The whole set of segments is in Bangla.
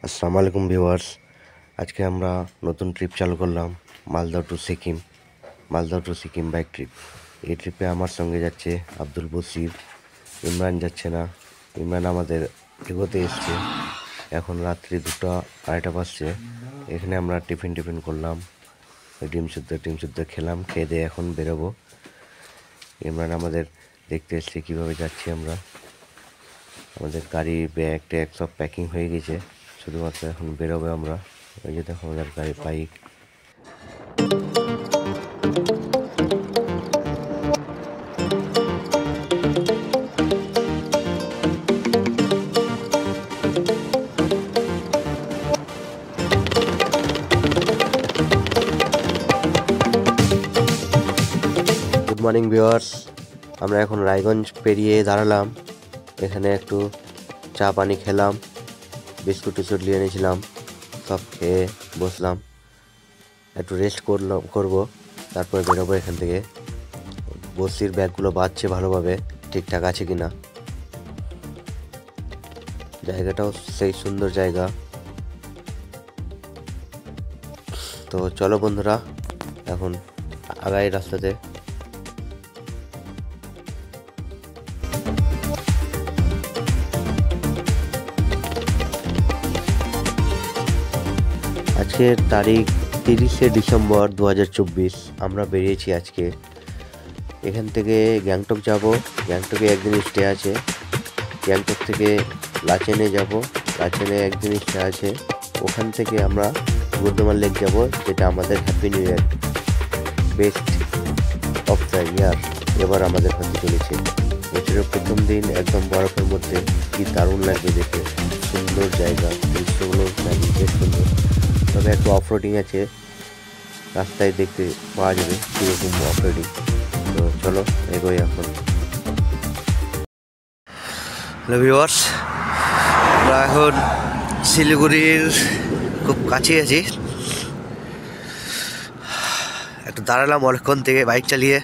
আসসালামু আলাইকুম ভিউয়ার্স। আজকে আমরা নতুন ট্রিপ চালু করলাম, Maldah to Sikkim bike trip. এই ট্রিপে আমার সঙ্গে যাচ্ছে আব্দুল বসির। ইমরান যাচ্ছে না। ইমরান আমাদের এগোতে এসছে। এখন রাত্রি 2:30 বাজছে। এখানে আমরা টিফিন করলাম, ডিম সিদ্ধ খেলাম। খেয়ে দিয়ে এখন বেরোবো। ইমরান আমাদের দেখতে এসছে কীভাবে যাচ্ছি আমরা। আমাদের গাড়ি ব্যাগ ট্যাগ সব প্যাকিং হয়ে গেছে, শুধুমাত্র এখন বেরোবে আমরা। ওই যে দেখো আমাদের গাড়ি বাইক। গুড মর্নিং ভিউয়ার্স, আমরা এখন রায়গঞ্জ পেরিয়ে দাঁড়ালাম। এখানে একটু চা পানি খেলাম, বিস্কুট টিস্কুট নিয়ে নিয়েছিলাম, সব খেয়ে বসলাম। একটু রেস্ট করবো, তারপরে বেরোবো এখান থেকে। বসির ব্যাগগুলো বাজছে ভালোভাবে, ঠিকঠাক আছে কিনা। জায়গাটাও সেই সুন্দর জায়গা। তো চলো বন্ধুরা, এখন আগাই রাস্তাতে। আজকের তারিখ 30শে ডিসেম্বর 2024। আমরা বেরিয়েছি আজকে। এখান থেকে গ্যাংটক যাব। গ্যাংটকে একদিন স্টে আছে। গ্যাংটক থেকে লাচেনে যাব। লাচেনে একদিন স্টে আছে। ওখান থেকে আমরা গুরদমান লেক যাব, যেটা আমাদের happy new year, best of the year এবার আমাদের হতে চলেছে। বছরের প্রথম দিন একদম বরফের মধ্যে, কি দারুণ লাগবে দেখে। সুন্দর জায়গা, দৃশ্যগুলো বেশ সুন্দর। তবে একটু অফরোডিং আছে, রাস্তায় দেখতে পাওয়া যাবে কীরকম অফরোডিং। তো চলো এগোই এখন। হ্যালো ভিউয়ার্স, আমরা এখন শিলিগুড়ির খুব কাছে আছি। একটু দাঁড়ালাম অনেকক্ষণ থেকে বাইক চালিয়ে।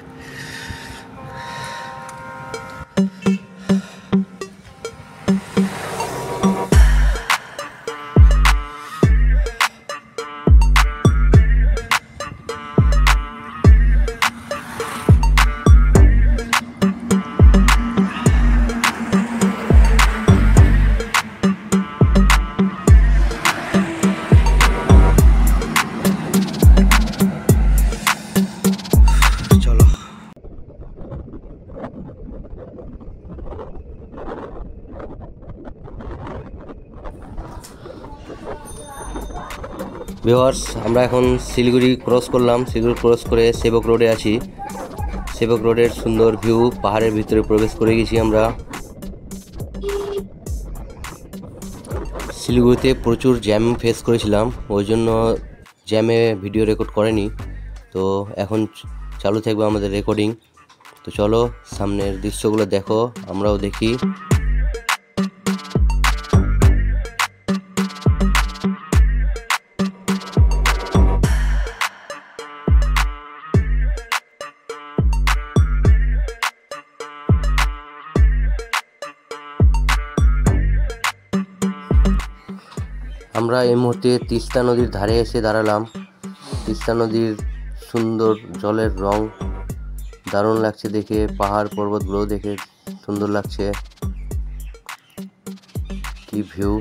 ভিউয়ার্স, আমরা এখন শিলিগুড়ি ক্রস করলাম। শিলিগুড়ি ক্রস করে সেবক রোডে আছি। সেবক রোডের সুন্দর ভিউ, পাহাড়ের ভিতরে প্রবেশ করে গেছি আমরা। শিলিগুড়িতে প্রচুর জ্যাম ফেস করেছিলাম, ওই জন্য জ্যামে ভিডিও রেকর্ড করেনি। তো এখন চালু থাকবে আমাদের রেকর্ডিং। তো চলো সামনের দৃশ্যগুলো দেখো, আমরাও দেখি। আমরা এই মুহূর্তে তিস্তা নদীর ধারে এসে দাঁড়ালাম। তিস্তা নদীর সুন্দর জলের রং দারুণ লাগছে দেখে। পাহাড় পর্বতগুলো দেখে সুন্দর লাগছে। কি ভিউ!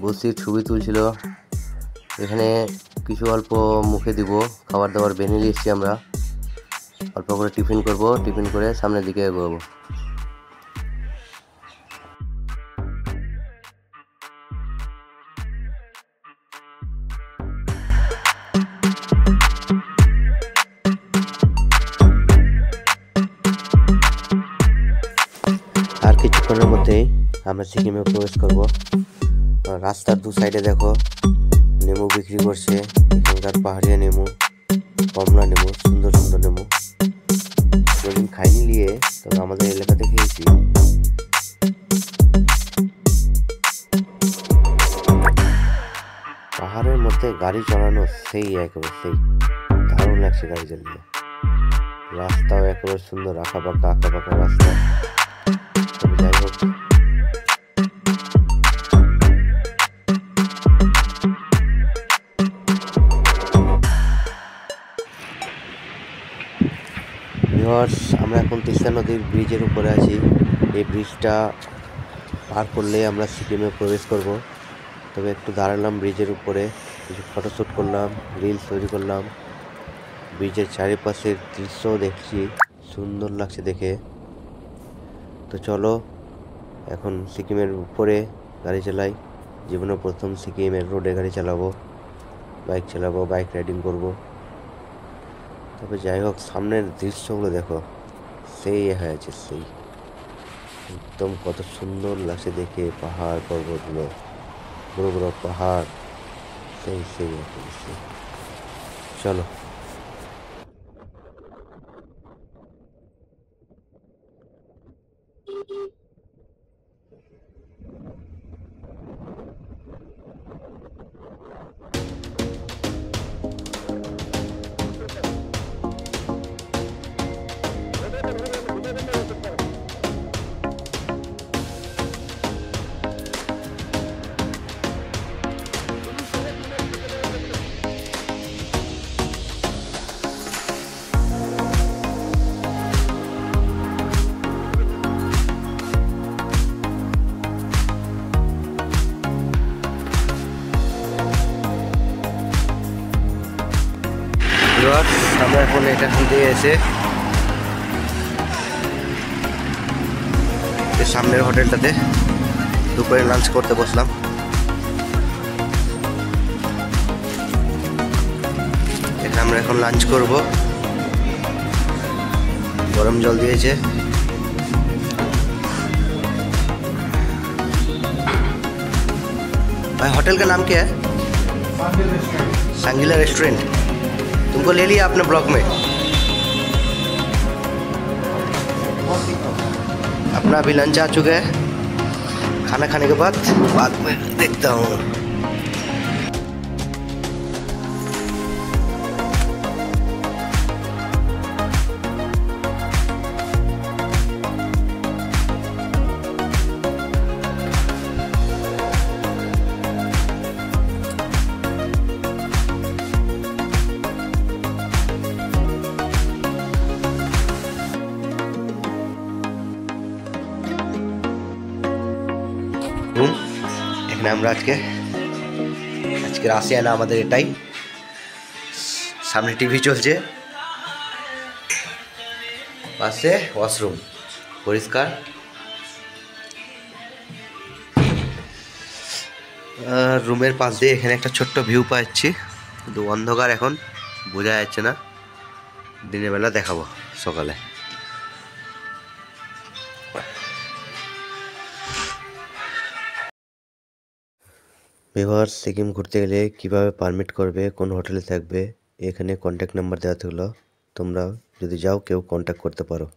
বসে ছবি তুলছিল। এখানে কিছু অল্প মুখে দিব, খাবার দাবার বেনে নিয়ে এসেছি আমরা। অল্প করে টিফিন করব, টিফিন করে সামনের দিকে এগোবো। আর কিছুক্ষণের মধ্যেই আমরা সিকিমে প্রবেশ করব। রাস্তার দু সাইডে দেখো নেমু বিক্রি করছে। এখানকার পাহাড়িয়া নেমু, কমলা নেমু, সুন্দর সুন্দর নেমু। কোনোদিন খাইনি নিয়ে, তবে আমাদের এলাকাতে খেয়েছি। পাহাড়ের মধ্যে গাড়ি চালানো সেই একেবারে সেই দারুণ লাগছে গাড়ি চালিয়ে। রাস্তাও একেবারে সুন্দর, আঁকা বাঁকা রাস্তা। তবে যাই হোক, আমরা এখন তিস্তা নদীর ব্রিজের উপরে আছি। এই ব্রিজটা পার করলে আমরা সিকিমে প্রবেশ করব। তবে একটু দাঁড়ালাম ব্রিজের উপরে, কিছু ফটোশ্যুট করলাম, রিলস তৈরি করলাম। ব্রিজের চারিপাশের দৃশ্য দেখছি, সুন্দর লাগছে দেখে। তো চলো এখন সিকিমের উপরে গাড়ি চালাই। জীবনে প্রথম সিকিমের রোডে গাড়ি চালাবো, বাইক চালাবো, বাইক রাইডিং করব। তবে যাই হোক, সামনের দৃশ্যগুলো দেখো, সেই হয়েছে, সেই একদম কত সুন্দর লাগছে দেখে। পাহাড় পর্বতগুলো, বড় বড় পাহাড়, সেই সেই একটা দৃশ্য। চলো। আমরা এখন এখান দিয়ে এসে সামনের হোটেলটাতে দুপুরে লাঞ্চ করতে বসলাম। এখানে আমরা এখন লাঞ্চ করব। গরম জল দিয়েছে। भाई होटल का नाम क्या है? सांगीला रेस्टोरेंट। तुमको ले लिया आपने ब्लॉग में। अपना अभी लंच आ चुका है। खाना खाने के बाद में देखता हूँ। এখানে আমরা আজকের আসিয়ানা আমাদের এটাই। সামনে টিভি চলছে, পাশে ওয়াশরুম পরিষ্কার। রুমের পাশ দিয়ে এখানে একটা ছোট্ট ভিউ পাচ্ছি, কিন্তু অন্ধকার, এখন বোঝা যাচ্ছে না। দিনের বেলা দেখাবো সকালে। এবার সিকিম ঘুরতে গেলে কিভাবে পারমিট করবে, কোন হোটেলে থাকবে, এখানে কন্ট্যাক্ট নাম্বার দেওয়া থাকলো। তোমরা যদি যাও কেউ কন্ট্যাক্ট করতে পারো।